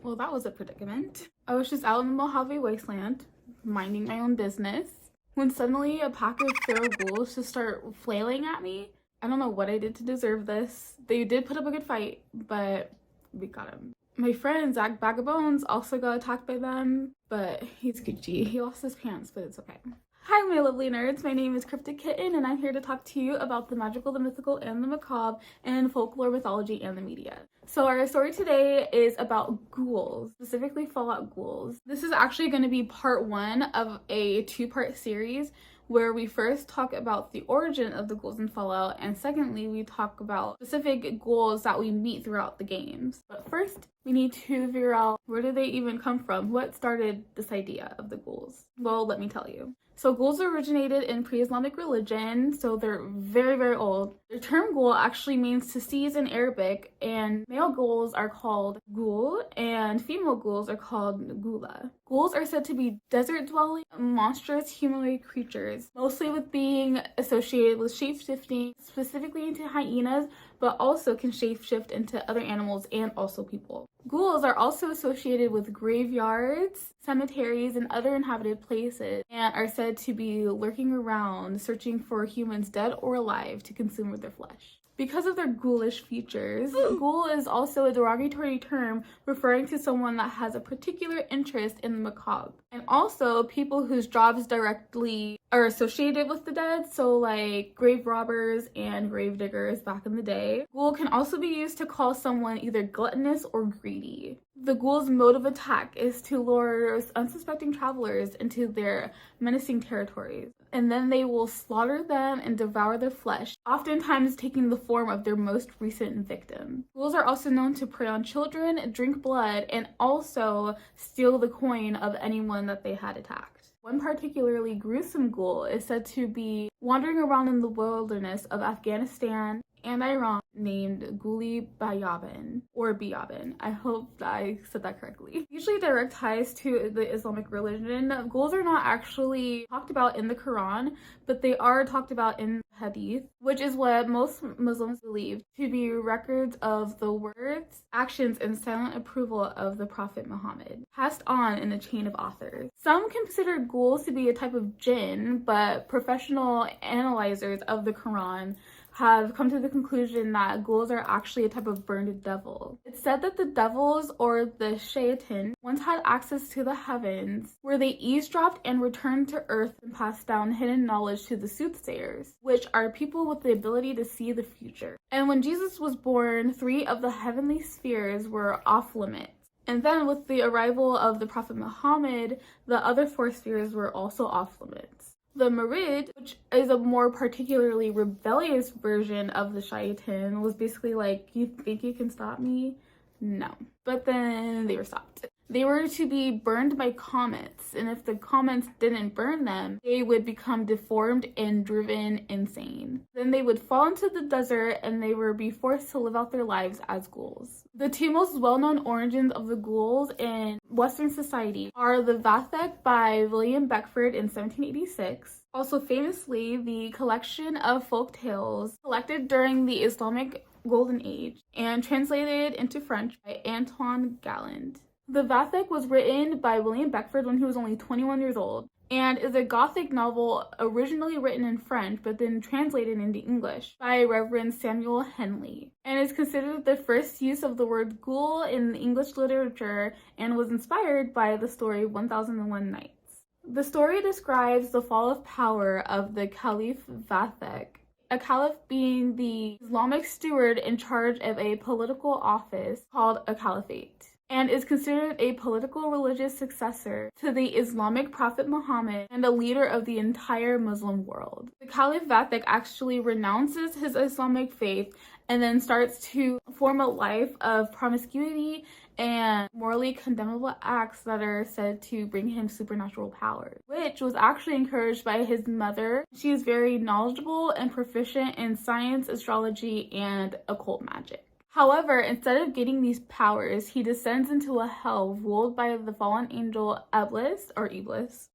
Well, that was a predicament. I was just out in the Mojave Wasteland, minding my own business, when suddenly a pack of feral ghouls just start flailing at me. I don't know what I did to deserve this. They did put up a good fight, but we got him. My friend, Zach Bag of Bones, also got attacked by them, but he's Gucci. He lost his pants, but it's okay. Hi, my lovely nerds. My name is Cryptic Kitten, and I'm here to talk to you about the magical, the mythical, and the macabre in folklore, mythology, and the media. So our story today is about ghouls, specifically Fallout ghouls. This is actually going to be part one of a two-part series where we first talk about the origin of the ghouls in Fallout, and secondly, we talk about specific ghouls that we meet throughout the games. But first, we need to figure out, where did they even come from? What started this idea of the ghouls? Well, let me tell you. So ghouls originated in pre-Islamic religion, so they're very, very old. The term ghoul actually means to seize in Arabic, and male ghouls are called ghoul, and female ghouls are called ghula. Ghouls are said to be desert-dwelling, monstrous humanoid creatures, mostly with being associated with shape-shifting, specifically into hyenas, but also can shape-shift into other animals and also people. Ghouls are also associated with graveyards, cemeteries, and other inhabited places, and are said to be lurking around, searching for humans dead or alive to consume with their flesh. Because of their ghoulish features, ghoul is also a derogatory term referring to someone that has a particular interest in the macabre. And also people whose jobs directly are associated with the dead, so like grave robbers and grave diggers back in the day. Ghoul can also be used to call someone either gluttonous or greedy. The ghoul's mode of attack is to lure unsuspecting travelers into their menacing territories, and then they will slaughter them and devour their flesh, oftentimes taking the form of their most recent victim. Ghouls are also known to prey on children, drink blood, and also steal the coin of anyone that they had attacked. One particularly gruesome ghoul is said to be wandering around in the wilderness of Afghanistan and Iran, named Ghuli Bayabin, or Biyabin. I hope that I said that correctly. Usually direct ties to the Islamic religion, ghouls are not actually talked about in the Quran, but they are talked about in Hadith, which is what most Muslims believe to be records of the words, actions, and silent approval of the Prophet Muhammad, passed on in a chain of authors. Some consider ghouls to be a type of jinn, but professional analyzers of the Quran have come to the conclusion that ghouls are actually a type of burned devil. It's said that the devils, or the shaitan, once had access to the heavens, where they eavesdropped and returned to earth and passed down hidden knowledge to the soothsayers, which are people with the ability to see the future. And when Jesus was born, 3 of the heavenly spheres were off limits. And then with the arrival of the Prophet Muhammad, the other 4 spheres were also off limits. The Marid, which is a more particularly rebellious version of the shaitan, was basically like, you think you can stop me? No. But then they were stopped. They were to be burned by comets, and if the comets didn't burn them, they would become deformed and driven insane. Then they would fall into the desert, and they would be forced to live out their lives as ghouls. The 2 most well-known origins of the ghouls in Western society are the Vathek by William Beckford in 1786, also famously the collection of folk tales collected during the Islamic Golden Age and translated into French by Antoine Galland. The Vathek was written by William Beckford when he was only 21 years old, and is a Gothic novel originally written in French but then translated into English by Reverend Samuel Henley, and is considered the first use of the word ghoul in English literature, and was inspired by the story 1001 Nights. The story describes the fall of power of the Caliph Vathek, a caliph being the Islamic steward in charge of a political office called a caliphate, and is considered a political religious successor to the Islamic Prophet Muhammad and a leader of the entire Muslim world. The Caliph Vathek actually renounces his Islamic faith and then starts to form a life of promiscuity and morally condemnable acts that are said to bring him supernatural powers, which was actually encouraged by his mother. She is very knowledgeable and proficient in science, astrology, and occult magic. However, instead of getting these powers, he descends into a hell ruled by the fallen angel Iblis,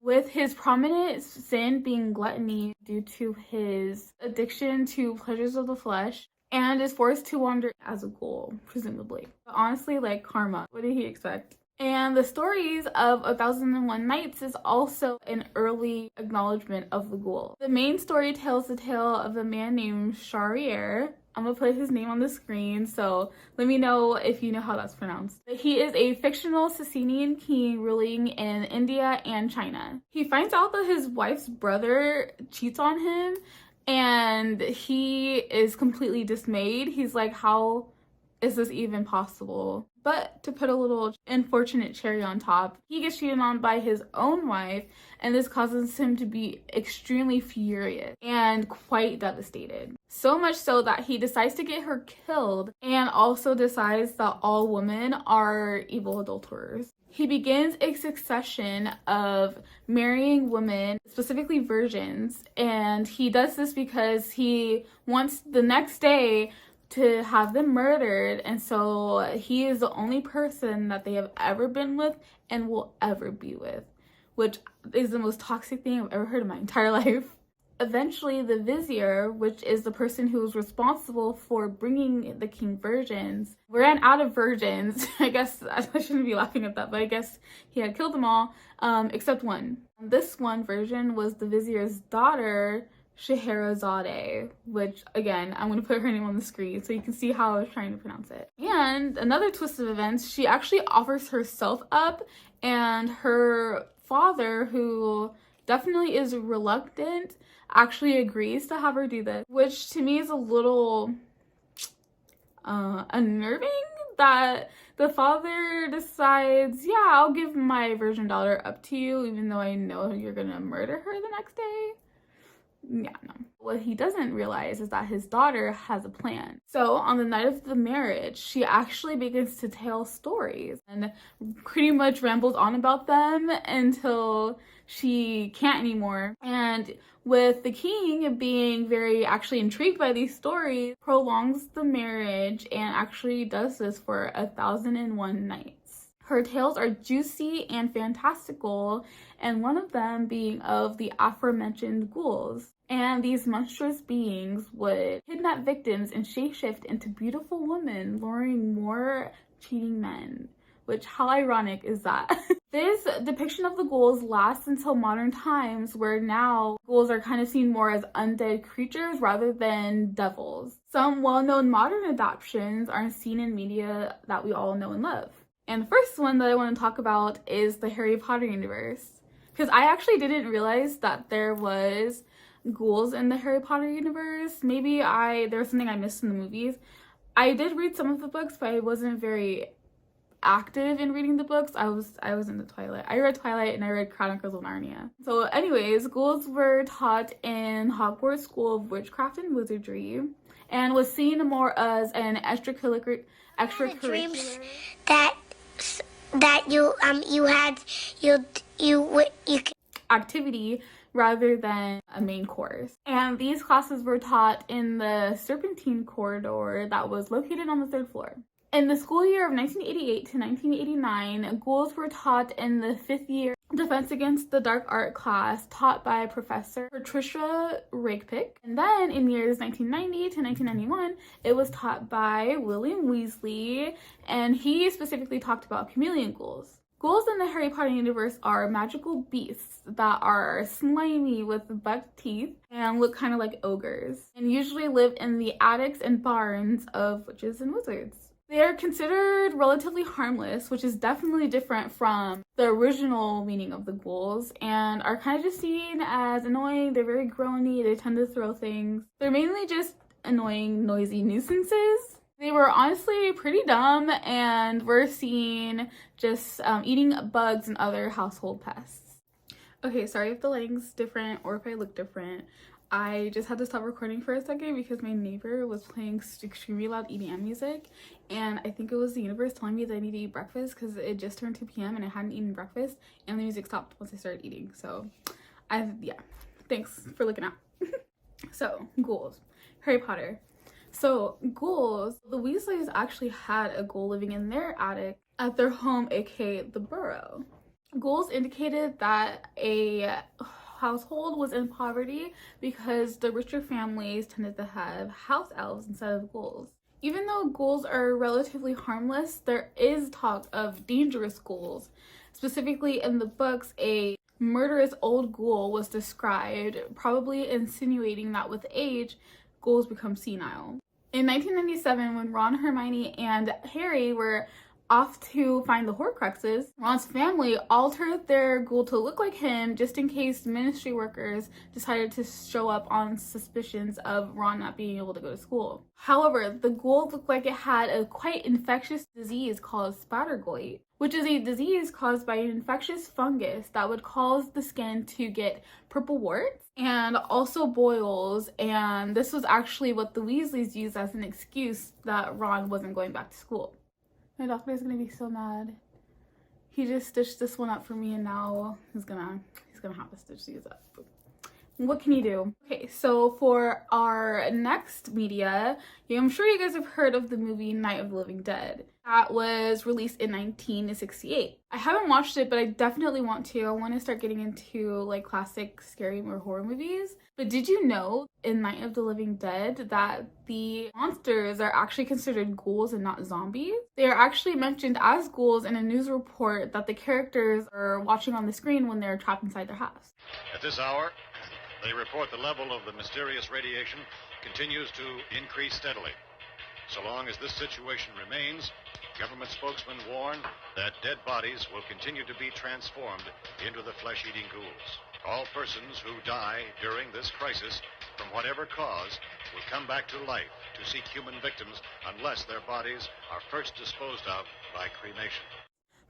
with his prominent sin being gluttony due to his addiction to pleasures of the flesh, and is forced to wander as a ghoul, presumably. But honestly, like, karma. What did he expect? And the stories of 1001 Nights is also an early acknowledgement of the ghoul. The main story tells the tale of a man named Shahryar. I'm gonna put his name on the screen, so let me know if you know how that's pronounced. He is a fictional Sassanian king ruling in India and China. He finds out that his wife's brother cheats on him, and he is completely dismayed. He's like, how is this even possible? But to put a little unfortunate cherry on top, he gets cheated on by his own wife, and this causes him to be extremely furious and quite devastated. So much so that he decides to get her killed, and also decides that all women are evil adulterers. He begins a succession of marrying women, specifically virgins, and he does this because he wants the next day to have them murdered, and so he is the only person that they have ever been with and will ever be with, which is the most toxic thing I've ever heard in my entire life. Eventually, the vizier, which is the person who was responsible for bringing the king virgins, ran out of virgins. I guess I shouldn't be laughing at that, but I guess he had killed them all, except one. This one virgin was the vizier's daughter, Scheherazade, which, again, I'm going to put her name on the screen so you can see how I was trying to pronounce it. And another twist of events, she actually offers herself up, and her father, who definitely is reluctant, actually agrees to have her do this, which to me is a little unnerving, that the father decides, yeah, I'll give my virgin daughter up to you, even though I know you're gonna murder her the next day. Yeah, no. What he doesn't realize is that his daughter has a plan. So on the night of the marriage, she actually begins to tell stories and pretty much rambles on about them until she can't anymore. And with the king being very actually intrigued by these stories, prolongs the marriage and actually does this for 1001 nights. Her tales are juicy and fantastical, and one of them being of the aforementioned ghouls. And these monstrous beings would kidnap victims and shapeshift into beautiful women, luring more cheating men. Which, how ironic is that? This depiction of the ghouls lasts until modern times, where now ghouls are kind of seen more as undead creatures rather than devils. Some well-known modern adaptations are seen in media that we all know and love. And the first one that I want to talk about is the Harry Potter universe. Because I actually didn't realize that there was ghouls in the Harry Potter universe. Maybe there was something I missed in the movies. I did read some of the books, but I wasn't very active in reading the books. I was into Twilight. I read Twilight and I read Chronicles of Narnia. So anyways, ghouls were taught in Hogwarts School of Witchcraft and Wizardry, and was seen more as an extracurricular dreams that you had activity rather than a main course. And these classes were taught in the Serpentine corridor that was located on the 3rd floor. In the school year of 1988 to 1989, ghouls were taught in the 5th year Defense Against the Dark Art class taught by Professor Patricia Rakepick. And then in years 1990 to 1991, it was taught by William Weasley, and he specifically talked about chameleon ghouls. Ghouls in the Harry Potter universe are magical beasts that are slimy with buck teeth and look kind of like ogres, and usually live in the attics and barns of witches and wizards. They are considered relatively harmless, which is definitely different from the original meaning of the ghouls, and are kind of just seen as annoying. They're very groany, they tend to throw things. They're mainly just annoying, noisy nuisances. They were honestly pretty dumb and were seen just eating bugs and other household pests. Okay, sorry if the lighting's different or if I look different. I just had to stop recording for a second because my neighbor was playing extremely loud EDM music, and I think it was the universe telling me that I need to eat breakfast because it just turned 2 p.m. and I hadn't eaten breakfast, and the music stopped once I started eating. So yeah, thanks for looking out. So ghouls, Harry Potter. So ghouls, the Weasleys actually had a ghoul living in their attic at their home, aka the Burrow. Ghouls indicated that a household was in poverty because the richer families tended to have house elves instead of ghouls. Even though ghouls are relatively harmless, there is talk of dangerous ghouls. Specifically in the books, a murderous old ghoul was described, probably insinuating that with age, ghouls become senile. In 1997, when Ron, Hermione, and Harry were off to find the Horcruxes, Ron's family altered their ghoul to look like him just in case ministry workers decided to show up on suspicions of Ron not being able to go to school. However, the ghoul looked like it had a quite infectious disease called spattergoit, which is a disease caused by an infectious fungus that would cause the skin to get purple warts and also boils, and this was actually what the Weasleys used as an excuse that Ron wasn't going back to school. My doctor is gonna be so mad. He just stitched this one up for me, and now he's gonna have to stitch these up. What can you do? Okay, so for our next media, I'm sure you guys have heard of the movie Night of the Living Dead. That was released in 1968. I haven't watched it, but I definitely want to. I want to start getting into like classic scary or horror movies. But did you know in Night of the Living Dead that the monsters are actually considered ghouls and not zombies? They are actually mentioned as ghouls in a news report that the characters are watching on the screen when they're trapped inside their house. At this hour, they report the level of the mysterious radiation continues to increase steadily. So long as this situation remains, government spokesmen warn that dead bodies will continue to be transformed into the flesh-eating ghouls. All persons who die during this crisis, from whatever cause, will come back to life to seek human victims unless their bodies are first disposed of by cremation.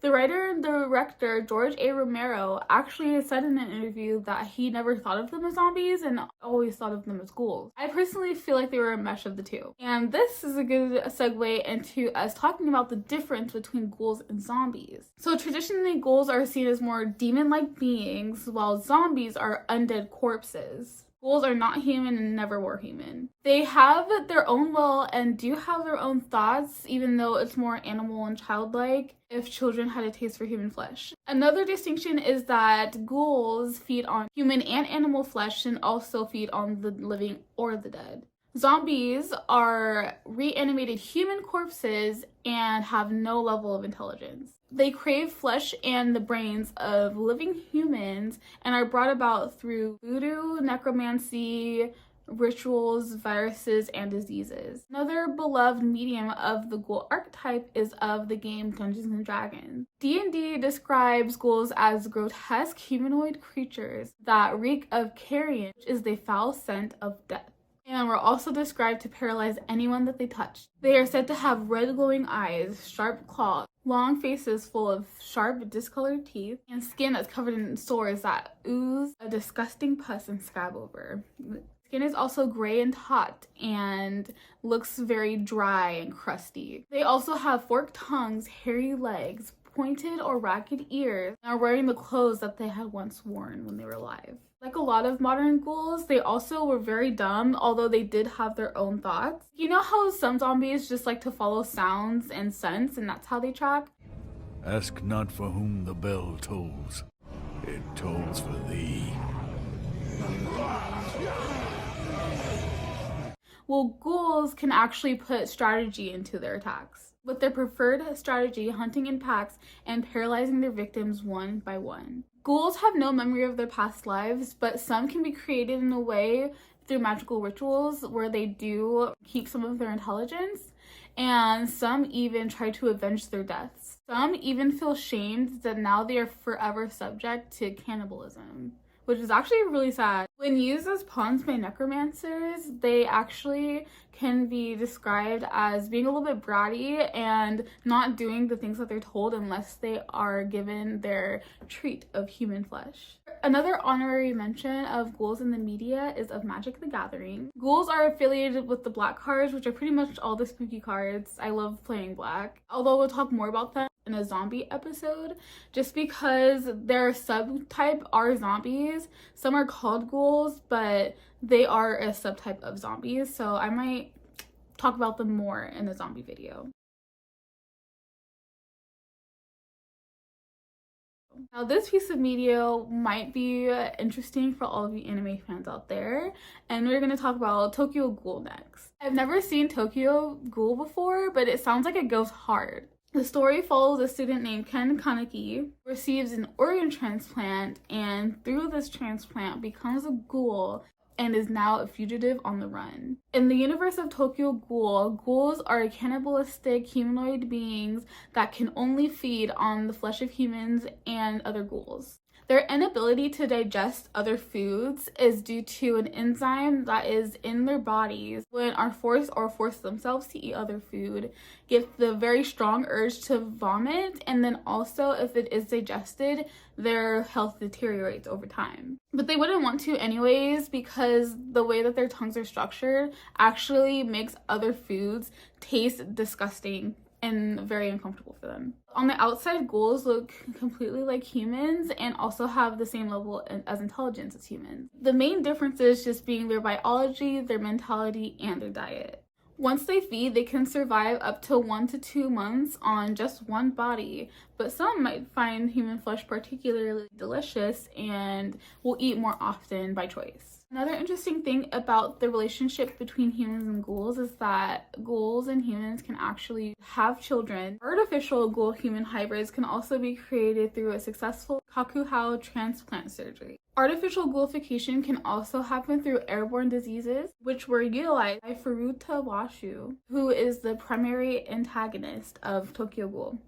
The writer and director, George A. Romero, actually said in an interview that he never thought of them as zombies and always thought of them as ghouls. I personally feel like they were a mesh of the two. And this is a good segue into us talking about the difference between ghouls and zombies. So traditionally, ghouls are seen as more demon-like beings, while zombies are undead corpses. Ghouls are not human and never were human. They have their own will and do have their own thoughts, even though it's more animal and childlike if children had a taste for human flesh. Another distinction is that ghouls feed on human and animal flesh and also feed on the living or the dead. Zombies are reanimated human corpses and have no level of intelligence. They crave flesh and the brains of living humans and are brought about through voodoo, necromancy, rituals, viruses, and diseases. Another beloved medium of the ghoul archetype is of the game Dungeons & Dragons. D&D describes ghouls as grotesque humanoid creatures that reek of carrion, which is the foul scent of death, and were also described to paralyze anyone that they touched. They are said to have red glowing eyes, sharp claws, long faces full of sharp discolored teeth, and skin that's covered in sores that ooze a disgusting pus and scab over. Skin is also gray and taut and looks very dry and crusty. They also have forked tongues, hairy legs, pointed or ragged ears, and are wearing the clothes that they had once worn when they were alive. Like a lot of modern ghouls, they also were very dumb, although they did have their own thoughts. You know how some zombies just like to follow sounds and scents, and that's how they track? Ask not for whom the bell tolls. It tolls for thee. Well, ghouls can actually put strategy into their attacks, with their preferred strategy hunting in packs and paralyzing their victims one by one. Ghouls have no memory of their past lives, but some can be created in a way through magical rituals where they do keep some of their intelligence, and some even try to avenge their deaths. Some even feel shamed that now they are forever subject to cannibalism, which is actually really sad. When used as pawns by necromancers, they actually can be described as being a little bit bratty and not doing the things that they're told unless they are given their treat of human flesh. Another honorary mention of ghouls in the media is of Magic the Gathering. Ghouls are affiliated with the black cards, which are pretty much all the spooky cards. I love playing black, although we'll talk more about them in a zombie episode, just because their subtype are zombies. Some are called ghouls, but they are a subtype of zombies, so I might talk about them more in a zombie video. Now this piece of media might be interesting for all of you anime fans out there, and we're going to talk about Tokyo Ghoul next. I've never seen Tokyo Ghoul before, but it sounds like it goes hard. The story follows a student named Ken Kaneki, who receives an organ transplant, and through this transplant becomes a ghoul and is now a fugitive on the run. In the universe of Tokyo Ghoul, ghouls are cannibalistic humanoid beings that can only feed on the flesh of humans and other ghouls. Their inability to digest other foods is due to an enzyme that is in their bodies when are forced or force themselves to eat other food, get the very strong urge to vomit, and then also if it is digested, their health deteriorates over time. But they wouldn't want to anyways because the way that their tongues are structured actually makes other foods taste disgusting and very uncomfortable for them. On the outside, ghouls look completely like humans and also have the same level as intelligence as humans. The main difference is just being their biology, their mentality, and their diet. Once they feed, they can survive up to 1 to 2 months on just one body, but some might find human flesh particularly delicious and will eat more often by choice. Another interesting thing about the relationship between humans and ghouls is that ghouls and humans can actually have children. Artificial ghoul-human hybrids can also be created through a successful kakuhao transplant surgery. Artificial ghoulification can also happen through airborne diseases, which were utilized by Furuta Washu, who is the primary antagonist of Tokyo Ghoul.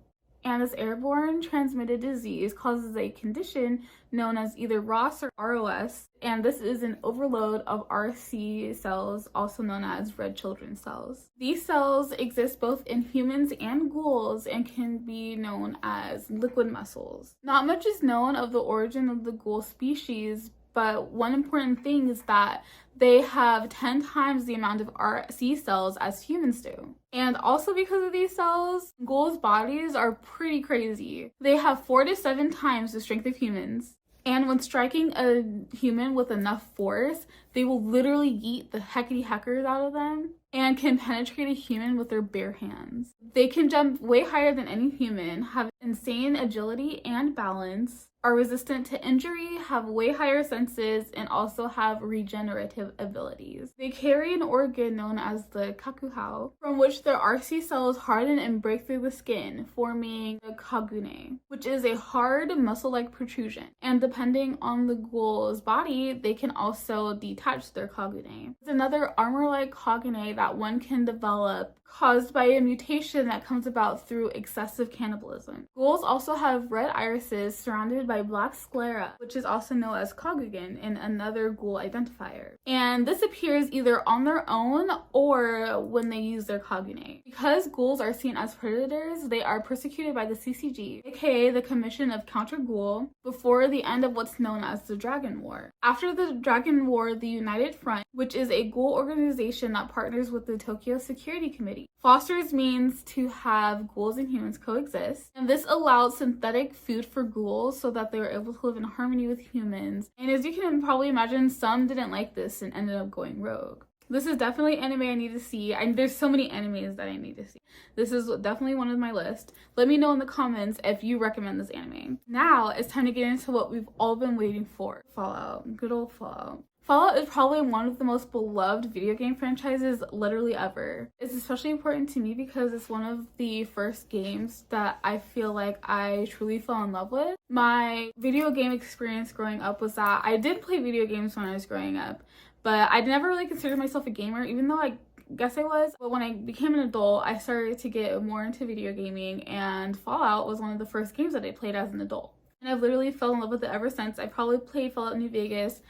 And this airborne transmitted disease causes a condition known as either ROS or ROS, and this is an overload of RC cells, also known as red children cells. These cells exist both in humans and ghouls and can be known as liquid muscles. Not much is known of the origin of the ghoul species, but one important thing is that they have 10 times the amount of RC cells as humans do. And also because of these cells, ghouls' bodies are pretty crazy. They have 4 to 7 times the strength of humans. And when striking a human with enough force, they will literally yeet the heckity heckers out of them and can penetrate a human with their bare hands. They can jump way higher than any human, have insane agility and balance, are resistant to injury, have way higher senses, and also have regenerative abilities. They carry an organ known as the kakuhao, from which their RC cells harden and break through the skin, forming the kagune, which is a hard muscle-like protrusion. And depending on the ghoul's body, they can also detach their kagune. It's another armor-like kagune that one can develop caused by a mutation that comes about through excessive cannibalism. Ghouls also have red irises surrounded by black sclera, which is also known as kagugen in another ghoul identifier. And this appears either on their own or when they use their kagune. Because ghouls are seen as predators, they are persecuted by the CCG, aka the Commission of Counter Ghoul, before the end of what's known as the Dragon War. After the Dragon War, the United Front, which is a ghoul organization that partners with the Tokyo Security Committee, fosters means to have ghouls and humans coexist, and this allowed synthetic food for ghouls so that they were able to live in harmony with humans. And as you can probably imagine, some didn't like this and ended up going rogue. This is definitely anime I need to see. There's so many animes that I need to see. This is definitely one of my list. Let me know in the comments if you recommend this anime. Now it's time to get into what we've all been waiting for. Fallout. Good old Fallout. Fallout is probably one of the most beloved video game franchises literally ever. It's especially important to me because it's one of the first games that I feel like I truly fell in love with. My video game experience growing up was that I did play video games when I was growing up, but I never really considered myself a gamer, even though I guess I was. But when I became an adult, I started to get more into video gaming, and Fallout was one of the first games that I played as an adult. And I've literally fell in love with it ever since. I probably played Fallout New Vegas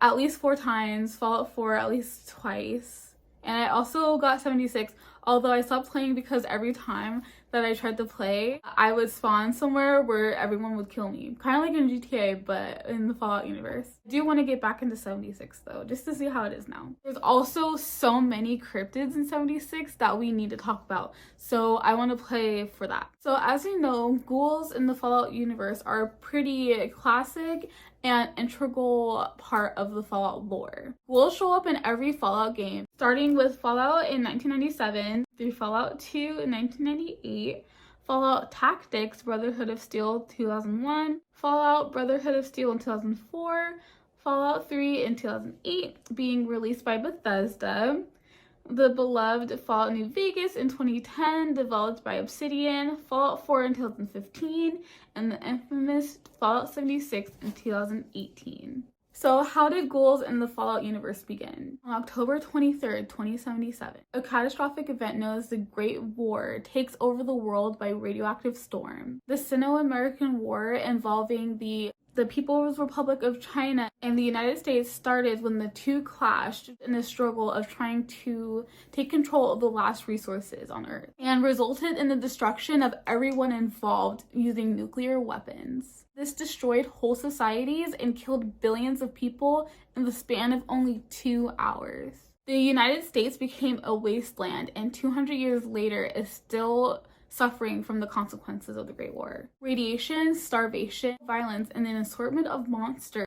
at least 4 times, Fallout 4 at least twice, and I also got 76, although I stopped playing because every time that I tried to play, I would spawn somewhere where everyone would kill me. Kind of like in GTA, but in the Fallout universe. I do want to get back into 76 though, just to see how it is now. There's also so many cryptids in 76 that we need to talk about, so I want to play for that. So as you know, ghouls in the Fallout universe are pretty classic and integral part of the Fallout lore. Ghouls show up in every Fallout game, starting with Fallout in 1997 through Fallout 2 in 1998, Fallout Tactics Brotherhood of Steel 2001, Fallout Brotherhood of Steel in 2004, Fallout 3 in 2008, being released by Bethesda, the beloved Fallout New Vegas in 2010, developed by Obsidian, Fallout 4 in 2015, and the infamous Fallout 76 in 2018. So how did Ghouls in the Fallout universe begin? On October 23rd, 2077, a catastrophic event known as the Great War takes over the world by radioactive storm. The Sino-American War involving the People's Republic of China and the United States started when the two clashed in a struggle of trying to take control of the last resources on Earth, and resulted in the destruction of everyone involved using nuclear weapons. This destroyed whole societies and killed billions of people in the span of only 2 hours. The United States became a wasteland, and 200 years later is still suffering from the consequences of the Great War. Radiation, starvation, violence, and an assortment of monsters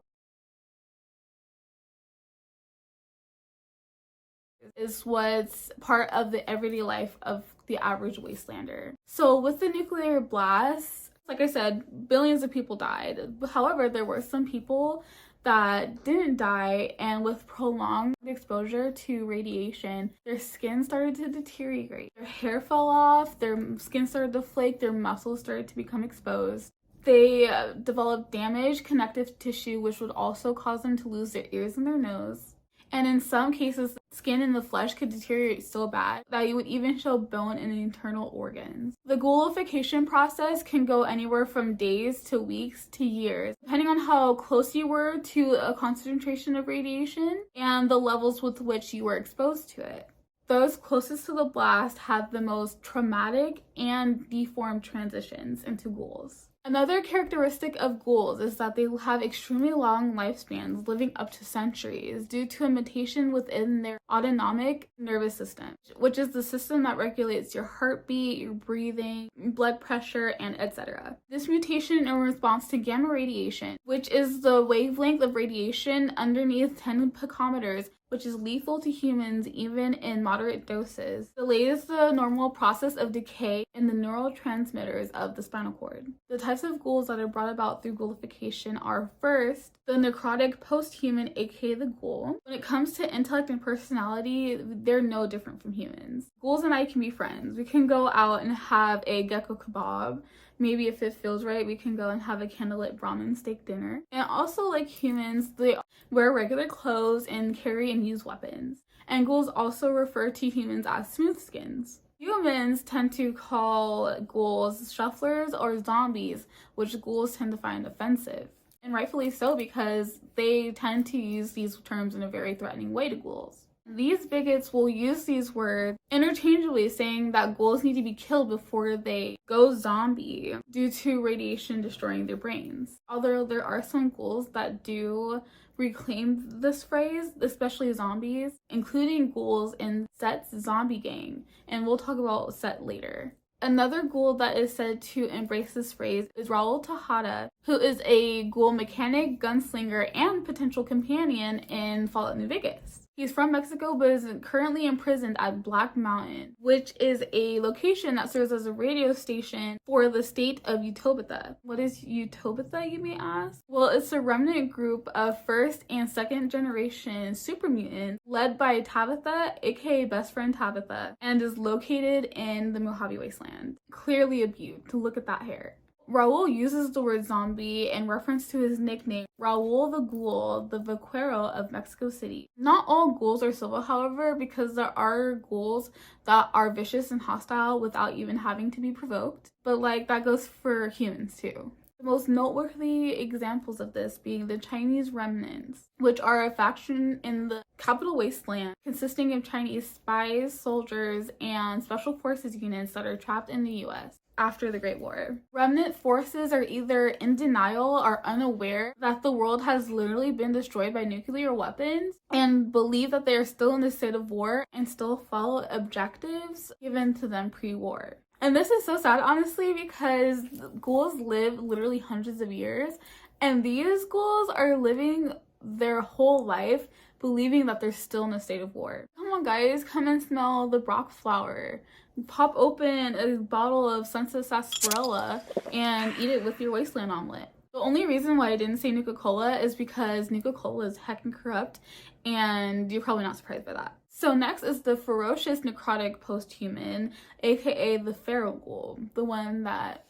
is what's part of the everyday life of the average wastelander. So with the nuclear blast, like I said, billions of people died. However, there were some people that didn't die, and with prolonged exposure to radiation, their skin started to deteriorate. Their hair fell off, their skin started to flake, their muscles started to become exposed. They developed damaged connective tissue, which would also cause them to lose their ears and their nose. And in some cases, skin and the flesh could deteriorate so bad that you would even show bone and internal organs. The ghoulification process can go anywhere from days to weeks to years, depending on how close you were to a concentration of radiation and the levels with which you were exposed to it. Those closest to the blast had the most traumatic and deformed transitions into ghouls. Another characteristic of ghouls is that they have extremely long lifespans, living up to centuries, due to a mutation within their autonomic nervous system, which is the system that regulates your heartbeat, your breathing, blood pressure, and etc. This mutation in response to gamma radiation, which is the wavelength of radiation underneath 10 picometers, which is lethal to humans even in moderate doses, delays the normal process of decay in the neurotransmitters of the spinal cord. The types of ghouls that are brought about through ghoulification are, first, the necrotic post-human, aka the ghoul. When it comes to intellect and personality, they're no different from humans. Ghouls and I can be friends. We can go out and have a gecko kebab. Maybe if it feels right, we can go and have a candlelit Brahmin steak dinner. And also, like humans, they wear regular clothes and carry and use weapons. And ghouls also refer to humans as smoothskins. Humans tend to call ghouls shufflers or zombies, which ghouls tend to find offensive. And rightfully so, because they tend to use these terms in a very threatening way to ghouls. These bigots will use these words interchangeably, saying that ghouls need to be killed before they go zombie due to radiation destroying their brains. Although there are some ghouls that do reclaim this phrase, especially zombies, including ghouls in Set's zombie gang, and we'll talk about Set later. Another ghoul that is said to embrace this phrase is Raul Tejada, who is a ghoul mechanic, gunslinger, and potential companion in Fallout New Vegas. He's from Mexico, but is currently imprisoned at Black Mountain, which is a location that serves as a radio station for the state of Utobita. What is Utobita, you may ask? Well, it's a remnant group of first and second generation super mutants led by Tabitha, aka best friend Tabitha, and is located in the Mojave Wasteland. Clearly a beaut. Look at that hair. Raul uses the word zombie in reference to his nickname, Raul the Ghoul, the Vaquero of Mexico City. Not all ghouls are civil, however, because there are ghouls that are vicious and hostile without even having to be provoked. But that goes for humans too. The most noteworthy examples of this being the Chinese remnants, which are a faction in the capital wasteland consisting of Chinese spies, soldiers, and special forces units that are trapped in the US. After the Great War. Remnant forces are either in denial or unaware that the world has literally been destroyed by nuclear weapons and believe that they are still in the state of war and still follow objectives given to them pre-war. And this is so sad, honestly, because ghouls live literally hundreds of years, and these ghouls are living their whole life believing that they're still in a state of war. Come on guys, come and smell the Brock flower. Pop open a bottle of Sunset Sarsaparilla and eat it with your wasteland omelet. The only reason why I didn't say Nuka-Cola is because Nuka-Cola is heckin' corrupt, and you're probably not surprised by that. So next is the ferocious necrotic post-human, aka the feral ghoul, the one that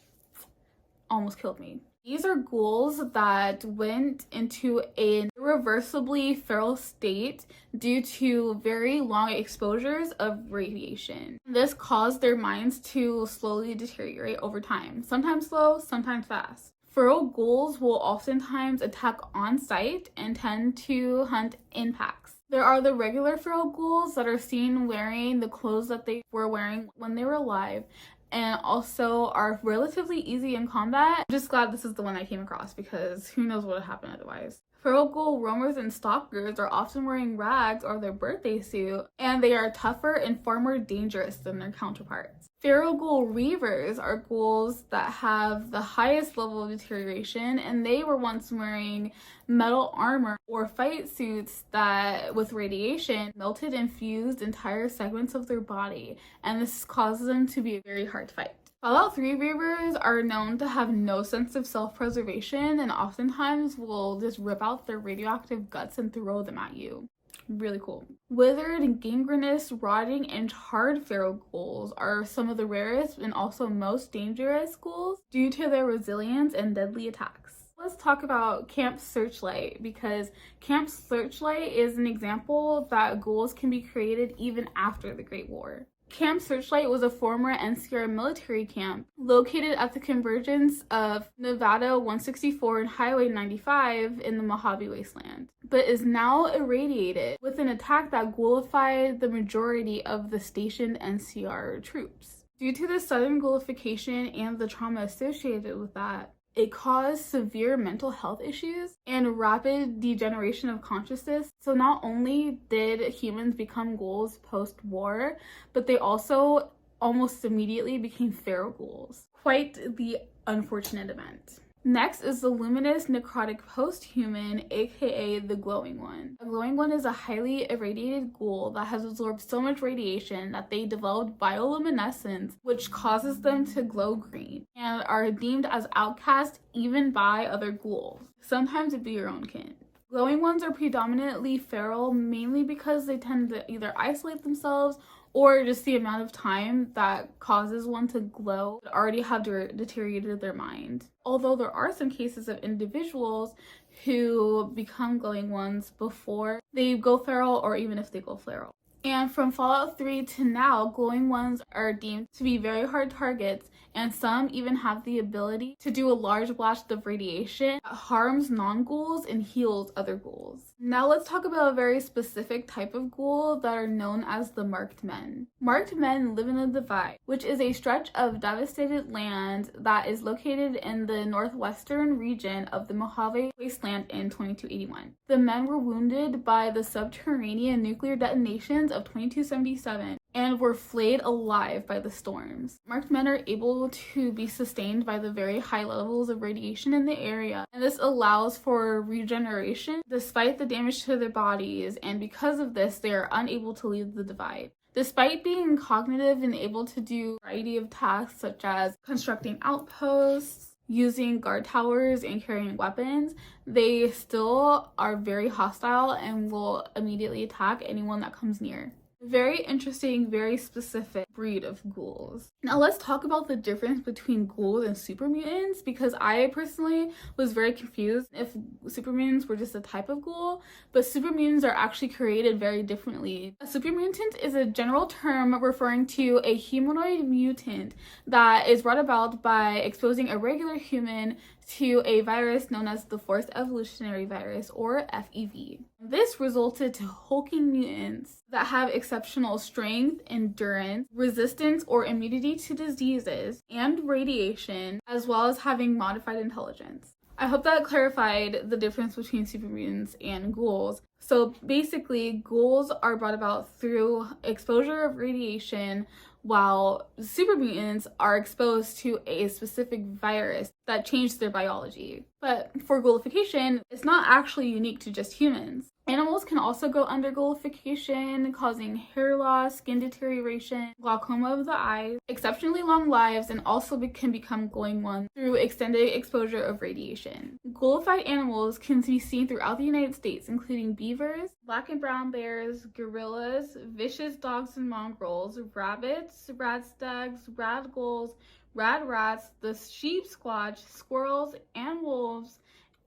almost killed me. These are ghouls that went into an irreversibly feral state due to very long exposures of radiation. This caused their minds to slowly deteriorate over time, sometimes slow, sometimes fast. Feral ghouls will oftentimes attack on sight and tend to hunt in packs. There are the regular feral ghouls that are seen wearing the clothes that they were wearing when they were alive, and also are relatively easy in combat. I'm just glad this is the one I came across because who knows what would happen otherwise. Feral ghoul roamers and stalkers are often wearing rags or their birthday suit, and they are tougher and far more dangerous than their counterparts. Feral ghoul reavers are ghouls that have the highest level of deterioration, and they were once wearing metal armor or fight suits that, with radiation, melted and fused entire segments of their body, and this causes them to be very hard to fight. Fallout 3 reavers are known to have no sense of self-preservation and oftentimes will just rip out their radioactive guts and throw them at you. Really cool. Withered, gangrenous, rotting, and charred feral ghouls are some of the rarest and also most dangerous ghouls due to their resilience and deadly attacks. Let's talk about Camp Searchlight, because Camp Searchlight is an example that ghouls can be created even after the Great War. Camp Searchlight was a former NCR military camp located at the convergence of Nevada 164 and Highway 95 in the Mojave Wasteland, but is now irradiated with an attack that ghoulified the majority of the stationed NCR troops. Due to the sudden ghoulification and the trauma associated with that, it caused severe mental health issues and rapid degeneration of consciousness. So not only did humans become ghouls post-war, but they also almost immediately became feral ghouls. Quite the unfortunate event. Next is the luminous necrotic post-human, aka the glowing one. A glowing one is a highly irradiated ghoul that has absorbed so much radiation that they developed bioluminescence, which causes them to glow green, and are deemed as outcast even by other ghouls. Sometimes it'd be your own kin. Glowing ones are predominantly feral, mainly because they tend to either isolate themselves or just the amount of time that causes one to glow would already have deteriorated their mind. Although there are some cases of individuals who become glowing ones before they go feral or even if they go feral. And from Fallout 3 to now, glowing ones are deemed to be very hard targets, and some even have the ability to do a large blast of radiation that harms non-ghouls and heals other ghouls. Now let's talk about a very specific type of ghoul that are known as the Marked Men. Marked Men live in the Divide, which is a stretch of devastated land that is located in the northwestern region of the Mojave Wasteland in 2281. The men were wounded by the subterranean nuclear detonations of 2277 and were flayed alive by the storms. Marked men are able to be sustained by the very high levels of radiation in the area, and this allows for regeneration despite the damage to their bodies, and because of this, they are unable to leave the Divide. Despite being cognitive and able to do a variety of tasks such as constructing outposts, using guard towers, and carrying weapons, they still are very hostile and will immediately attack anyone that comes near. Very interesting, very specific breed of ghouls. Now let's talk about the difference between ghouls and super mutants, because I personally was very confused if super mutants were just a type of ghoul, but super mutants are actually created very differently. A super mutant is a general term referring to a humanoid mutant that is brought about by exposing a regular human to a virus known as the Forced Evolutionary Virus, or FEV. This resulted to hulking mutants that have exceptional strength, endurance, resistance or immunity to diseases and radiation, as well as having modified intelligence. I hope that clarified the difference between super mutants and ghouls. So basically, ghouls are brought about through exposure of radiation, while super mutants are exposed to a specific virus that changed their biology. But for ghoulification, it's not actually unique to just humans. Animals can also go under ghoulification, causing hair loss, skin deterioration, glaucoma of the eyes, exceptionally long lives, and also can become glowing ones through extended exposure of radiation. Ghoulified animals can be seen throughout the United States, including beavers, black and brown bears, gorillas, vicious dogs and mongrels, rabbits, rad stags, rad ghouls, rad rats, the sheep squatch, squirrels, and wolves,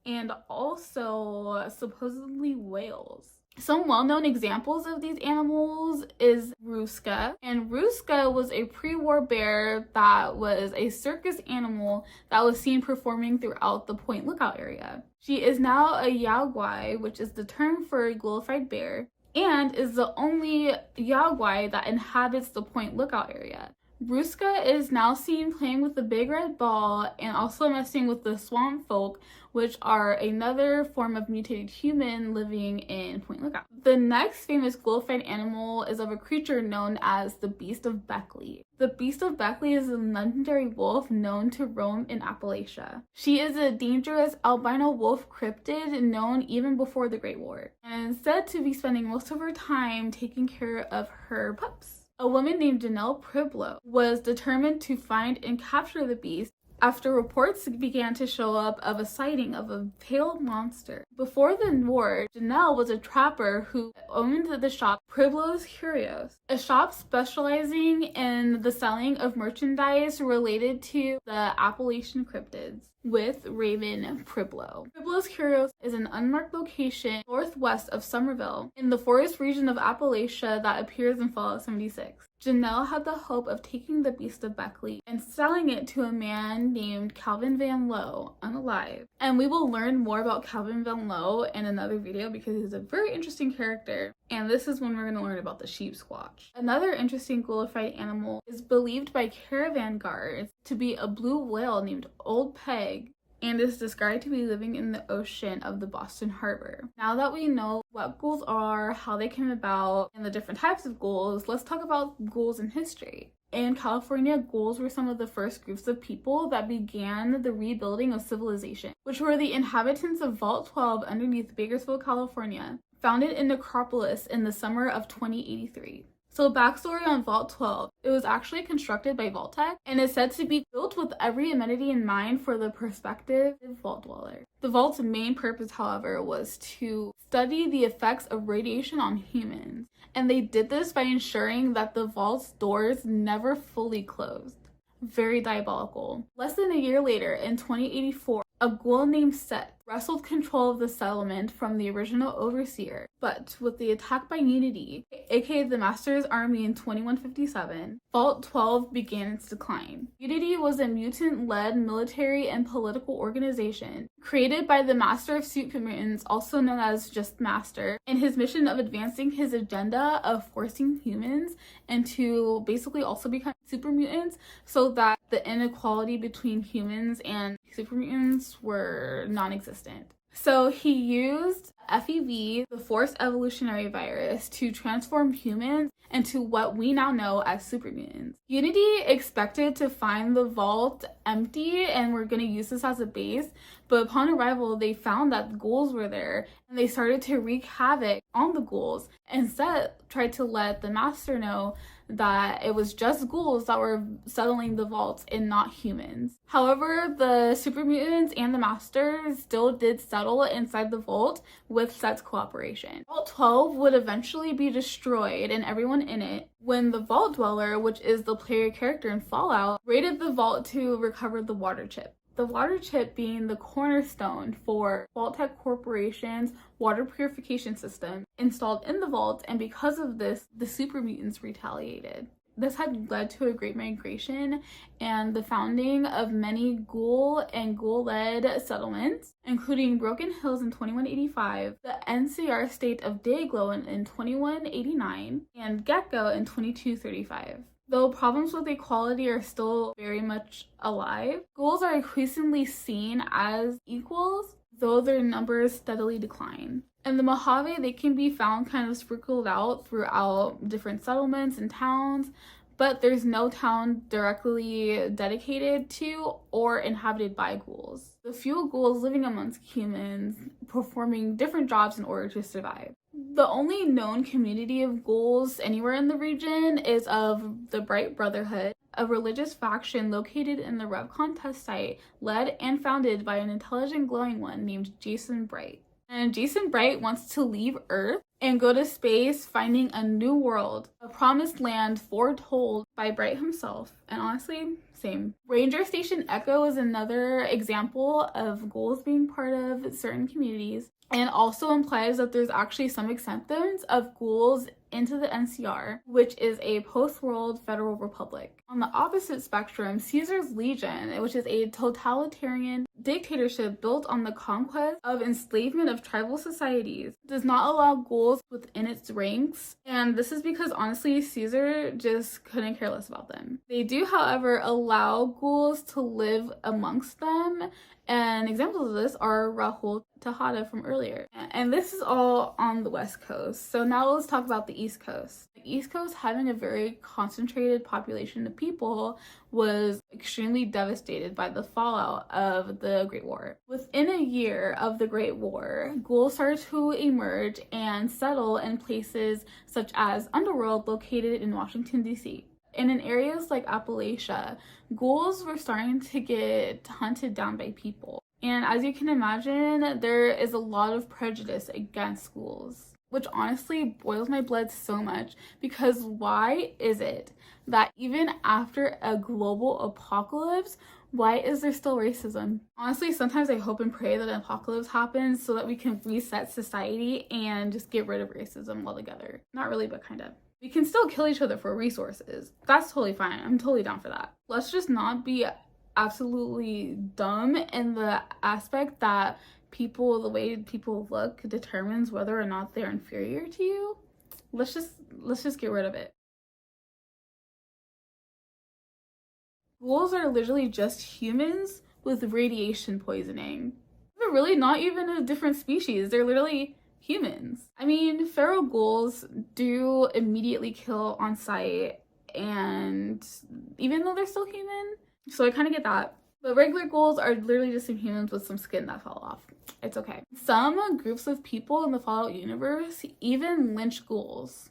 and also supposedly whales. Some well-known examples of these animals is Ruska. And Ruska was a pre-war bear that was a circus animal that was seen performing throughout the Point Lookout area. She is now a yaoguai, which is the term for a ghoulified bear, and is the only yaoguai that inhabits the Point Lookout area. Ruska is now seen playing with the big red ball and also messing with the swamp folk, which are another form of mutated human living in Point Lookout. The next famous ghoulified animal is of a creature known as the Beast of Beckley. The Beast of Beckley is a legendary wolf known to roam in Appalachia. She is a dangerous albino wolf cryptid known even before the Great War, and is said to be spending most of her time taking care of her pups. A woman named Janelle Priblo was determined to find and capture the beast after reports began to show up of a sighting of a pale monster. Before the war, Janelle was a trapper who owned the shop Priblo's Curios, a shop specializing in the selling of merchandise related to the Appalachian cryptids, with Raven Priblo. Priblo's Curios is an unmarked location northwest of Somerville in the forest region of Appalachia that appears in Fallout 76. Janelle had the hope of taking the Beast of Beckley and selling it to a man named Calvin Van Lowe, unalive. And we will learn more about Calvin Van Lowe in another video because he's a very interesting character. And this is when we're going to learn about the sheep squatch. Another interesting ghoulified animal is believed by caravan guards to be a blue whale named Old Peg, and is described to be living in the ocean of the Boston Harbor. Now that we know what ghouls are, how they came about, and the different types of ghouls, let's talk about ghouls in history. In California, ghouls were some of the first groups of people that began the rebuilding of civilization, which were the inhabitants of Vault 12 underneath Bakersfield, California, founded in Necropolis in the summer of 2083. So backstory on Vault 12, it was actually constructed by Vault-Tec and is said to be built with every amenity in mind for the prospective Vault dweller. The Vault's main purpose, however, was to study the effects of radiation on humans, and they did this by ensuring that the Vault's doors never fully closed. Very diabolical. Less than a year later, in 2084, a ghoul named Set wrestled control of the settlement from the original overseer, but with the attack by Unity, aka the Master's Army in 2157, Vault 12 began its decline. Unity was a mutant-led military and political organization created by the Master of Super Mutants, also known as just Master, in his mission of advancing his agenda of forcing humans and to basically also become super mutants so that the inequality between humans and super mutants were non-existent. So he used FEV, the Forced Evolutionary Virus, to transform humans into what we now know as super mutants. Unity expected to find the vault empty and were going to use this as a base, but upon arrival they found that the ghouls were there and they started to wreak havoc on the ghouls, and Set tried to let the Master know that it was just ghouls that were settling the vaults and not humans. However, the super mutants and the Master still did settle inside the vault with Set's cooperation. Vault 12 would eventually be destroyed and everyone in it when the Vault Dweller, which is the player character in Fallout, raided the vault to recover the water chip. The water chip being the cornerstone for Vault-Tec Corporation's water purification system installed in the vault, and because of this, the super mutants retaliated. This had led to a great migration and the founding of many ghoul and ghoul-led settlements, including Broken Hills in 2185, the NCR state of Dayglow in 2189, and Gecko in 2235. Though problems with equality are still very much alive, ghouls are increasingly seen as equals, though their numbers steadily decline. In the Mojave, they can be found kind of sprinkled out throughout different settlements and towns, but there's no town directly dedicated to or inhabited by ghouls. The few ghouls living amongst humans, performing different jobs in order to survive. The only known community of ghouls anywhere in the region is of the Bright Brotherhood, a religious faction located in the Rev Contest site, led and founded by an intelligent glowing one named Jason Bright. And Jason Bright wants to leave Earth and go to space, finding a new world, a promised land foretold by Bright himself. And honestly, same. Ranger Station Echo is another example of ghouls being part of certain communities, and also implies that there's actually some acceptance of ghouls into the NCR, which is a post-world federal republic. On the opposite spectrum, Caesar's Legion, which is a totalitarian dictatorship built on the conquest of enslavement of tribal societies, does not allow ghouls within its ranks, and this is because honestly Caesar just couldn't care less about them. They do, however, allow ghouls to live amongst them, and examples of this are Rahul Tejada from earlier. And this is all on the West Coast. So now let's talk about the East Coast. The East Coast, having a very concentrated population of people, was extremely devastated by the fallout of the Great War. Within a year of the Great War, ghouls started to emerge and settle in places such as Underworld, located in Washington, D.C. And in areas like Appalachia, ghouls were starting to get hunted down by people. And as you can imagine, there is a lot of prejudice against ghouls, which honestly boils my blood so much, because why is it that even after a global apocalypse, why is there still racism? Honestly, sometimes I hope and pray that an apocalypse happens so that we can reset society and just get rid of racism altogether. Not really, but kind of. We can still kill each other for resources. That's totally fine. I'm totally down for that. Let's just not be absolutely dumb in the aspect that people, the way people look determines whether or not they're inferior to you. Let's just get rid of it. Ghouls are literally just humans with radiation poisoning. They're really not even a different species. They're literally humans. I mean, feral ghouls do immediately kill on sight, and even though they're still human, so I kind of get that. But regular ghouls are literally just some humans with some skin that fell off. It's okay. Some groups of people in the Fallout universe even lynch ghouls.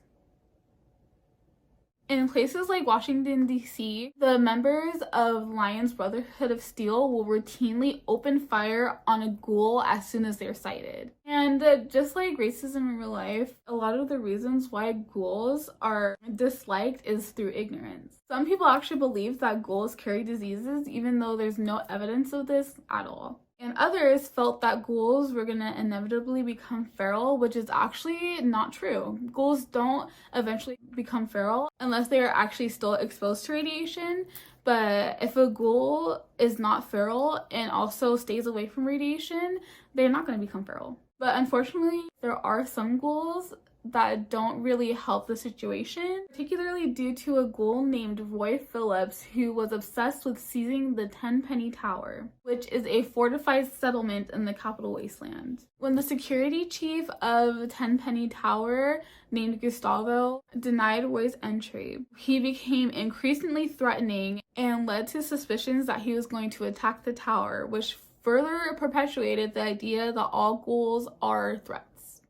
In places like Washington, D.C., the members of Lion's Brotherhood of Steel will routinely open fire on a ghoul as soon as they're sighted. And just like racism in real life, a lot of the reasons why ghouls are disliked is through ignorance. Some people actually believe that ghouls carry diseases, even though there's no evidence of this at all. And others felt that ghouls were going to inevitably become feral, which is actually not true. Ghouls don't eventually become feral unless they are actually still exposed to radiation. But if a ghoul is not feral and also stays away from radiation, they're not going to become feral. But unfortunately, there are some ghouls that don't really help the situation, particularly due to a ghoul named Roy Phillips who was obsessed with seizing the Tenpenny Tower, which is a fortified settlement in the Capital Wasteland. When the security chief of Tenpenny Tower, named Gustavo, denied Roy's entry, he became increasingly threatening and led to suspicions that he was going to attack the tower, which further perpetuated the idea that all ghouls are threats.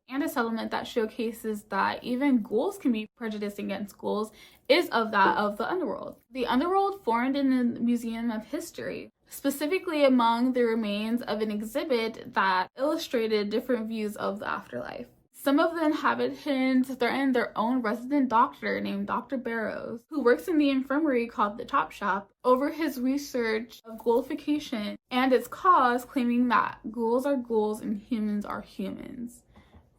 And a settlement that showcases that even ghouls can be prejudiced against ghouls is of that of the Underworld. The Underworld formed in the Museum of History, specifically among the remains of an exhibit that illustrated different views of the afterlife. Some of the inhabitants threatened their own resident doctor named Dr. Barrows, who works in the infirmary called the Chop Shop, over his research of ghoulification and its cause, claiming that ghouls are ghouls and humans are humans.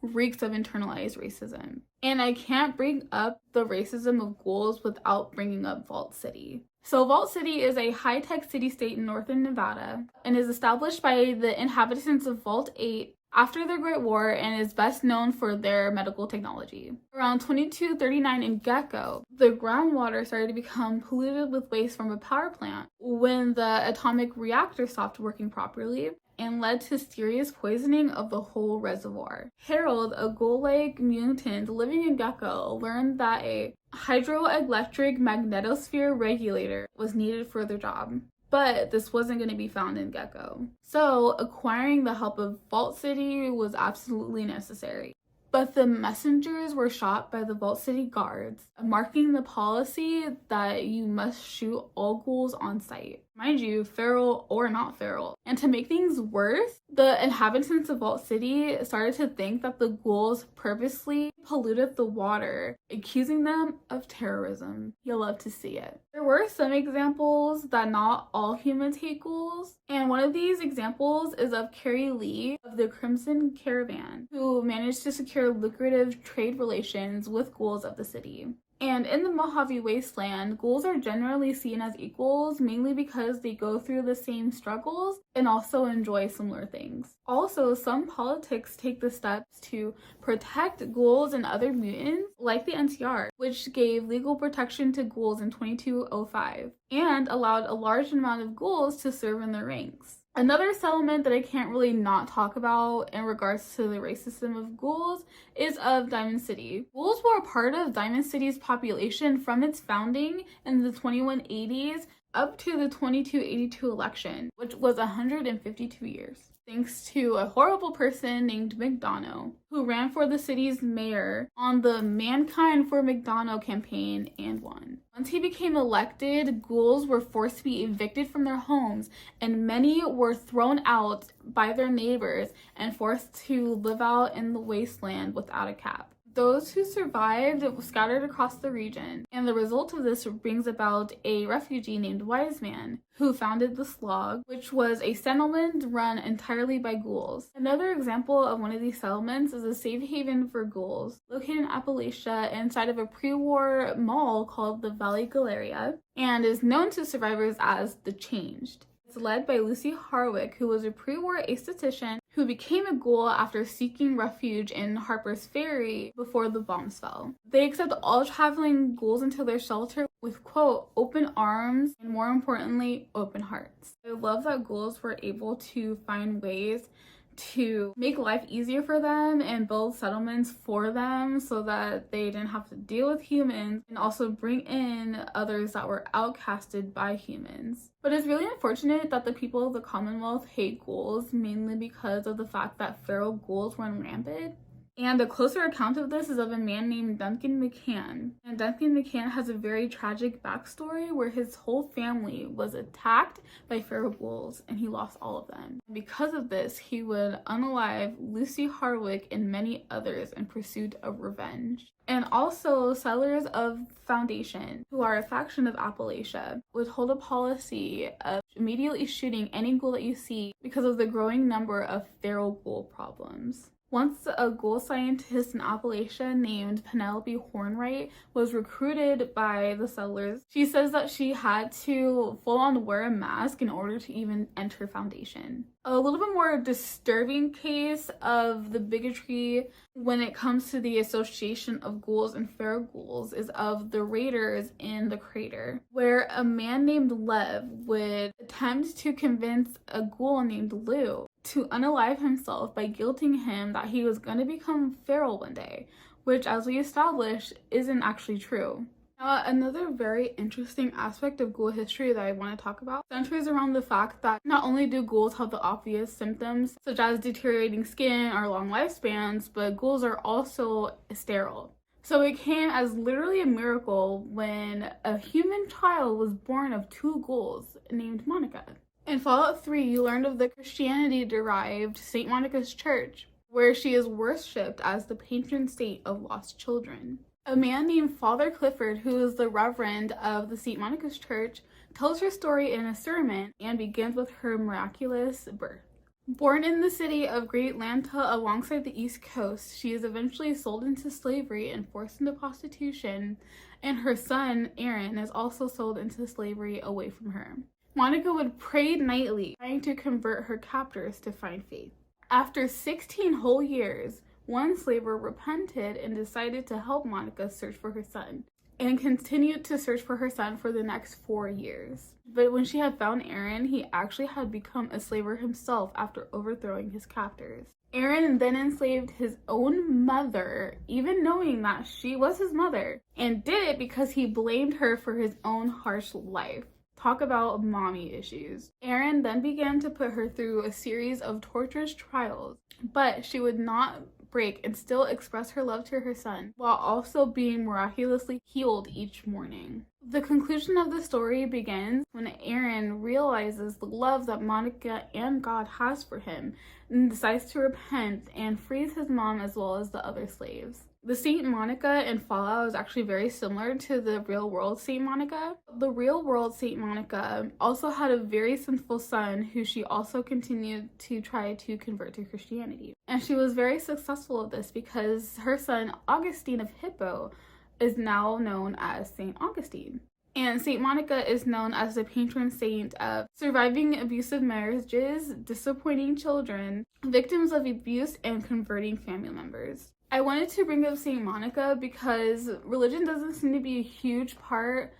Reeks of internalized racism. And I can't bring up the racism of ghouls without bringing up Vault City. So Vault City is a high-tech city-state in northern Nevada and is established by the inhabitants of Vault 8 after the Great War and is best known for their medical technology. Around 2239 in Gecko, the groundwater started to become polluted with waste from a power plant when the atomic reactor stopped working properly. and led to serious poisoning of the whole reservoir. Harold, a ghoul-like mutant living in Gecko, learned that a hydroelectric magnetosphere regulator was needed for their job. But this wasn't going to be found in Gecko. So acquiring the help of Vault City was absolutely necessary. But the messengers were shot by the Vault City guards, marking the policy that you must shoot all ghouls on sight. Mind you, feral or not feral. And to make things worse, the inhabitants of Vault City started to think that the ghouls purposely polluted the water, accusing them of terrorism. You'll love to see it. There were some examples that not all humans hate ghouls, and one of these examples is of Carrie Lee of the Crimson Caravan, who managed to secure lucrative trade relations with ghouls of the city. And in the Mojave Wasteland, ghouls are generally seen as equals, mainly because they go through the same struggles and also enjoy similar things. Also, some politics take the steps to protect ghouls and other mutants, like the NCR, which gave legal protection to ghouls in 2205, and allowed a large amount of ghouls to serve in their ranks. Another settlement that I can't really not talk about in regards to the racism of ghouls is of Diamond City. Ghouls were a part of Diamond City's population from its founding in the 2180s up to the 2282 election, which was 152 years. Thanks to a horrible person named McDonough, who ran for the city's mayor on the Mankind for McDonough campaign and won. Once he became elected, ghouls were forced to be evicted from their homes, and many were thrown out by their neighbors and forced to live out in the wasteland without a cap. Those who survived scattered across the region, and the result of this brings about a refugee named Wiseman, who founded the Slog, which was a settlement run entirely by ghouls. Another example of one of these settlements is a safe haven for ghouls, located in Appalachia inside of a pre-war mall called the Valley Galleria, and is known to survivors as the Changed. It's led by Lucy Harwick, who was a pre-war aesthetician who became a ghoul after seeking refuge in Harper's Ferry before the bombs fell. They accept all traveling ghouls into their shelter with, quote, open arms and, more importantly, open hearts. I love that ghouls were able to find ways to make life easier for them and build settlements for them so that they didn't have to deal with humans, and also bring in others that were outcasted by humans. But it's really unfortunate that the people of the Commonwealth hate ghouls, mainly because of the fact that feral ghouls run rampant. And a closer account of this is of a man named Duncan McCann. And Duncan McCann has a very tragic backstory where his whole family was attacked by feral ghouls and he lost all of them. Because of this, he would unalive Lucy Harwick and many others in pursuit of revenge. And also, settlers of Foundation, who are a faction of Appalachia, would hold a policy of immediately shooting any ghoul that you see because of the growing number of feral ghoul problems. Once a ghoul scientist in Appalachia named Penelope Hornwright was recruited by the settlers, she says that she had to full-on wear a mask in order to even enter Foundation. A little bit more disturbing case of the bigotry when it comes to the association of ghouls and feral ghouls is of the raiders in the crater, where a man named Lev would attempt to convince a ghoul named Lou to unalive himself by guilting him that he was going to become feral one day, which, as we established, isn't actually true. Now, another very interesting aspect of ghoul history that I want to talk about centers around the fact that not only do ghouls have the obvious symptoms, such as deteriorating skin or long lifespans, but ghouls are also sterile. So it came as literally a miracle when a human child was born of two ghouls named Monica. In Fallout 3, you learned of the Christianity-derived St. Monica's Church, where she is worshipped as the patron saint of lost children. A man named Father Clifford, who is the reverend of the St. Monica's Church, tells her story in a sermon and begins with her miraculous birth. Born in the city of Great Atlanta alongside the East Coast, she is eventually sold into slavery and forced into prostitution, and her son, Aaron, is also sold into slavery away from her. Monica would pray nightly, trying to convert her captors to find faith. After 16 whole years, one slaver repented and decided to help Monica search for her son. and continued to search for her son for the next 4 years. But when she had found Aaron, he actually had become a slaver himself after overthrowing his captors. Aaron then enslaved his own mother, even knowing that she was his mother, and did it because he blamed her for his own harsh life. Talk about mommy issues. Aaron then began to put her through a series of torturous trials, but she would not break and still express her love to her son, while also being miraculously healed each morning. The conclusion of the story begins when Aaron realizes the love that Monica and God has for him and decides to repent and frees his mom as well as the other slaves. The Saint Monica in Fallout is actually very similar to the real world Saint Monica. The real world Saint Monica also had a very sinful son who she also continued to try to convert to Christianity. And she was very successful at this because her son, Augustine of Hippo, is now known as Saint Augustine. And Saint Monica is known as the patron saint of surviving abusive marriages, disappointing children, victims of abuse, and converting family members. I wanted to bring up Saint Monica because religion doesn't seem to be a huge part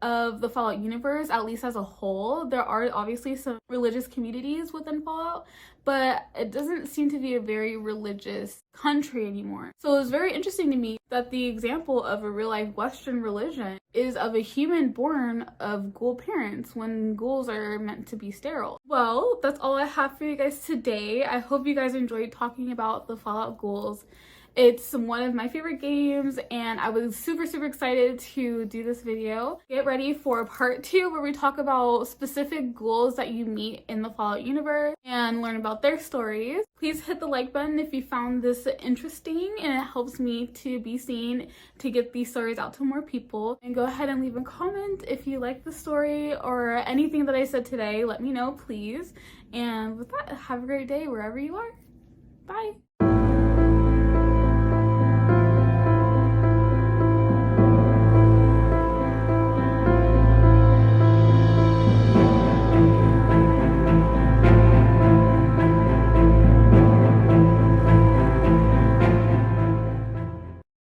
of the Fallout universe, at least as a whole. There are obviously some religious communities within Fallout, but it doesn't seem to be a very religious country anymore. So it was very interesting to me that the example of a real-life Western religion is of a human born of ghoul parents when ghouls are meant to be sterile. Well, that's all I have for you guys today. I hope you guys enjoyed talking about the Fallout ghouls. It's one of my favorite games and I was super excited to do this video. Get ready for part 2 where we talk about specific ghouls that you meet in the Fallout universe and learn about their stories. Please hit the like button if you found this interesting and it helps me to be seen to get these stories out to more people. And go ahead and leave a comment if you like the story or anything that I said today. Let me know, please. And with that, have a great day wherever you are. Bye!